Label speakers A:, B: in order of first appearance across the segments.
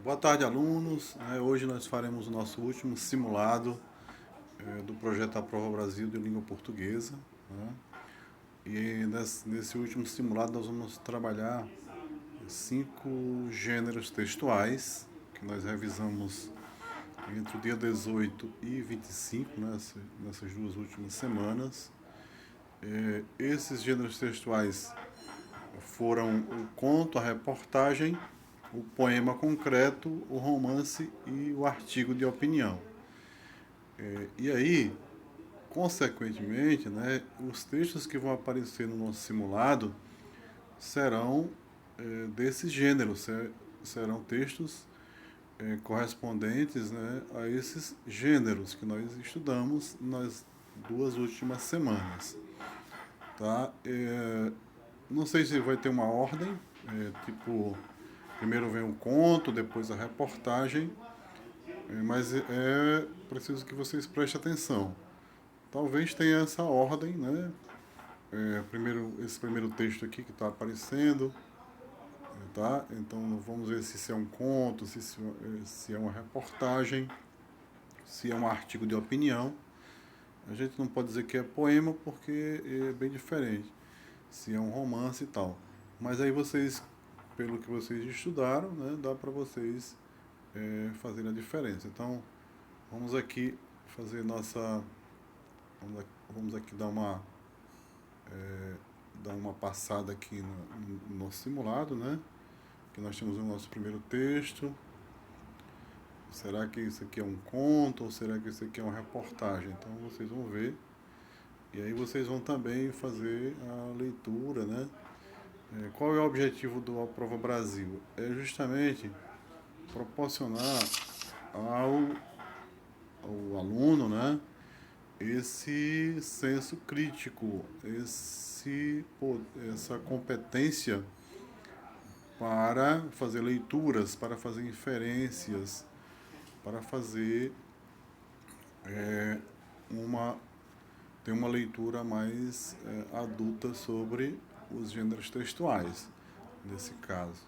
A: Boa tarde, alunos. Hoje nós faremos o nosso último simulado do projeto A Prova Brasil de Língua Portuguesa, né? E nesse último simulado nós vamos trabalhar 5 gêneros textuais que nós revisamos entre o dia 18 e 25, né, nessas 2 últimas semanas. Esses gêneros textuais foram o conto, a reportagem, o poema concreto, o romance e o artigo de opinião. E aí, consequentemente, né, os textos que vão aparecer no nosso simulado serão desses gêneros, serão textos correspondentes, né, a esses gêneros que nós estudamos nas 2 últimas semanas. Tá? Não sei se vai ter uma ordem, tipo, primeiro vem o conto, depois a reportagem, mas é preciso que vocês prestem atenção. Talvez tenha essa ordem, né? Esse primeiro texto aqui que está aparecendo, tá? Então vamos ver se é um conto, se é uma reportagem, se é um artigo de opinião. A gente não pode dizer que é poema porque é bem diferente, se é um romance e tal. Mas aí vocês, pelo que vocês estudaram, né, dá para vocês fazerem a diferença. Então vamos aqui fazer nossa. Vamos aqui dar uma passada aqui no nosso simulado, né? Que nós temos o nosso primeiro texto. Será que isso aqui é um conto ou será que isso aqui é uma reportagem? Então vocês vão ver. E aí vocês vão também fazer a leitura, né? Qual é o objetivo do A Prova Brasil? É justamente proporcionar ao aluno, né, esse senso crítico, essa competência para fazer leituras, para fazer inferências, para fazer uma ter uma leitura mais adulta sobre os gêneros textuais, nesse caso.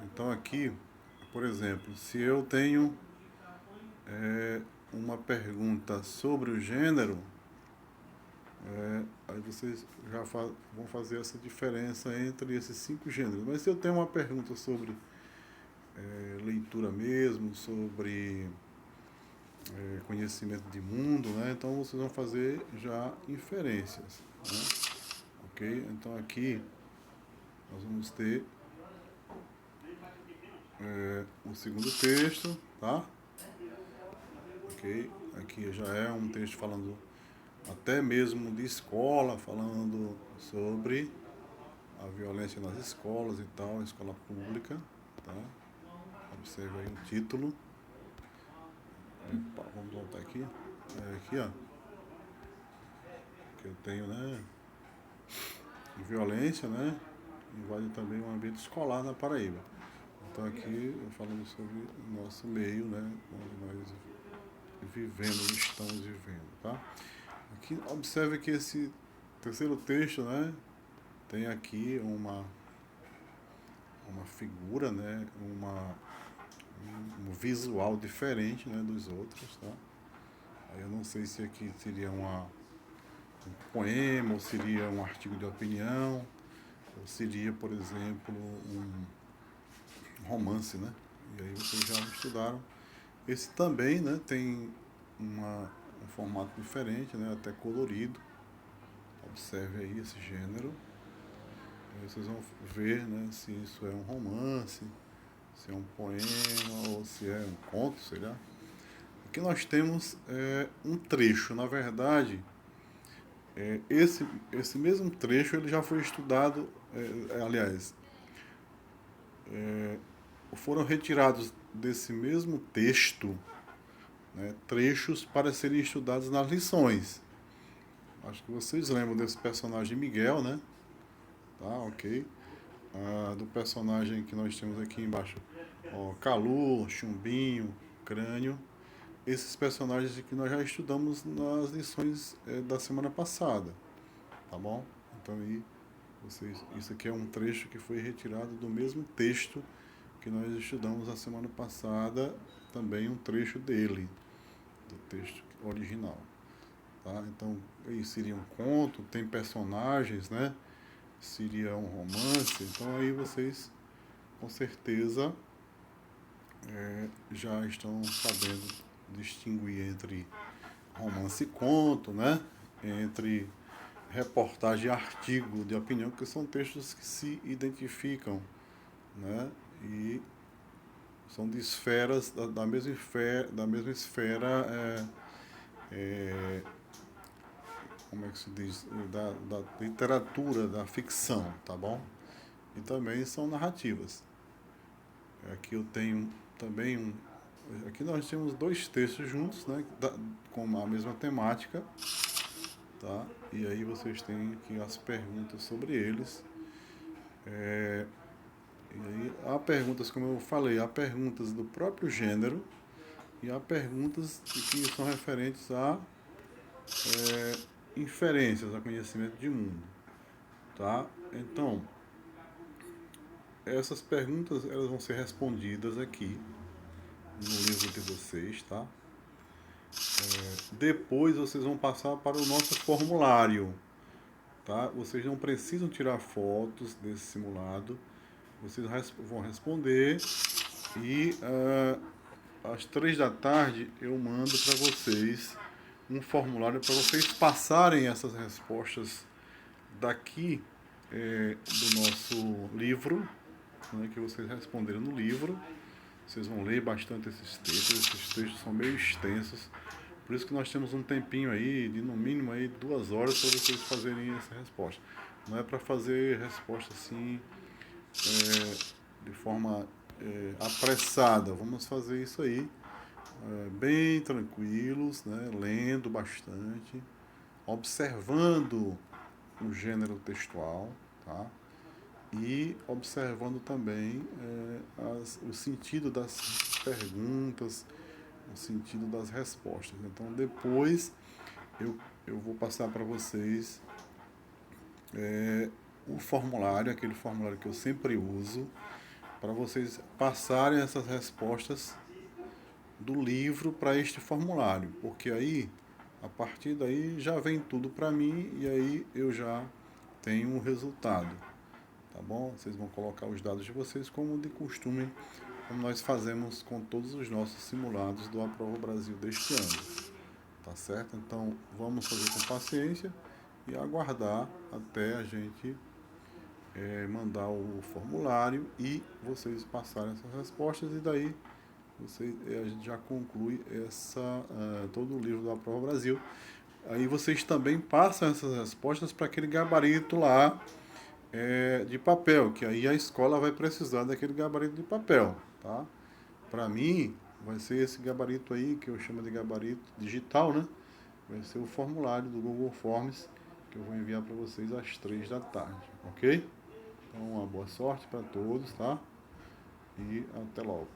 A: Então aqui, por exemplo, se eu tenho uma pergunta sobre o gênero, aí vocês já vão fazer essa diferença entre esses 5 gêneros. Mas se eu tenho uma pergunta sobre leitura mesmo, sobre conhecimento de mundo, né, então vocês vão fazer já inferências. Né? Ok? Então aqui nós vamos ter o segundo texto, tá? Ok? Aqui já é um texto falando até mesmo de escola, falando sobre a violência nas escolas e tal, escola pública, tá? Observe aí o título. Opa, vamos voltar aqui. Aqui, ó. Que eu tenho, né? Violência, né? Invade também o ambiente escolar na Paraíba. Então aqui falando sobre o nosso meio, né? Onde nós estamos vivendo, tá? Aqui, observe que esse terceiro texto, né? Tem aqui uma figura, né? Um visual diferente, né, dos outros, tá? Aí eu não sei se aqui seria um poema, ou seria um artigo de opinião, ou seria, por exemplo, um romance, né? E aí vocês já estudaram. Esse também, né, tem um formato diferente, né, até colorido. Observe aí esse gênero. Aí vocês vão ver, né, se isso é um romance, se é um poema ou se é um conto, sei lá. Aqui nós temos um trecho. Na verdade, esse mesmo trecho ele já foi estudado, aliás, foram retirados desse mesmo texto, né, trechos para serem estudados nas lições. Acho que vocês lembram desse personagem Miguel, né? Tá, ok. Do personagem que nós temos aqui embaixo, ó, Calu, Chumbinho, Crânio. Esses personagens que nós já estudamos nas lições da semana passada, tá bom? Então aí, isso aqui é um trecho que foi retirado do mesmo texto que nós estudamos a semana passada, também um trecho dele, do texto original. Tá? Então, aí seria um conto, tem personagens, né? Seria um romance, então aí vocês com certeza já estão sabendo distinguir entre romance e conto, né? Entre reportagem e artigo de opinião, que são textos que se identificam, né? E são de esferas da mesma esfera, como é que se diz, da literatura, da ficção, tá bom? E também são narrativas. Aqui eu tenho também aqui nós temos dois textos juntos, né, com a mesma temática, tá? E aí vocês têm aqui as perguntas sobre eles. E aí há perguntas, como eu falei, há perguntas do próprio gênero e há perguntas que são referentes a inferências, a conhecimento de mundo, tá? Então, essas perguntas elas vão ser respondidas aqui no livro de vocês, tá? Depois vocês vão passar para o nosso formulário, tá? Vocês não precisam tirar fotos desse simulado, vocês vão responder e às 3 da tarde eu mando para vocês um formulário para vocês passarem essas respostas daqui do nosso livro, né, que vocês responderam no livro. Vocês vão ler bastante esses textos são meio extensos, por isso que nós temos um tempinho aí, de no mínimo aí 2 horas para vocês fazerem essa resposta. Não é para fazer resposta assim de forma apressada, vamos fazer isso aí bem tranquilos, né, lendo bastante, observando o gênero textual, tá? E observando também o sentido das perguntas, o sentido das respostas. Então, depois eu vou passar para vocês o formulário, aquele formulário que eu sempre uso, para vocês passarem essas respostas do livro para este formulário, porque aí, a partir daí, já vem tudo para mim e aí eu já tenho um resultado. Tá bom? Vocês vão colocar os dados de vocês como de costume, como nós fazemos com todos os nossos simulados do Aprova Brasil deste ano. Tá certo? Então vamos fazer com paciência e aguardar até a gente mandar o formulário e vocês passarem essas respostas e daí a gente já conclui todo o livro do Aprova Brasil. Aí vocês também passam essas respostas para aquele gabarito lá de papel, que aí a escola vai precisar daquele gabarito de papel, tá? Para mim, vai ser esse gabarito aí, que eu chamo de gabarito digital, né? Vai ser o formulário do Google Forms, que eu vou enviar para vocês às 3 da tarde, ok? Então, uma boa sorte para todos, tá? E até logo.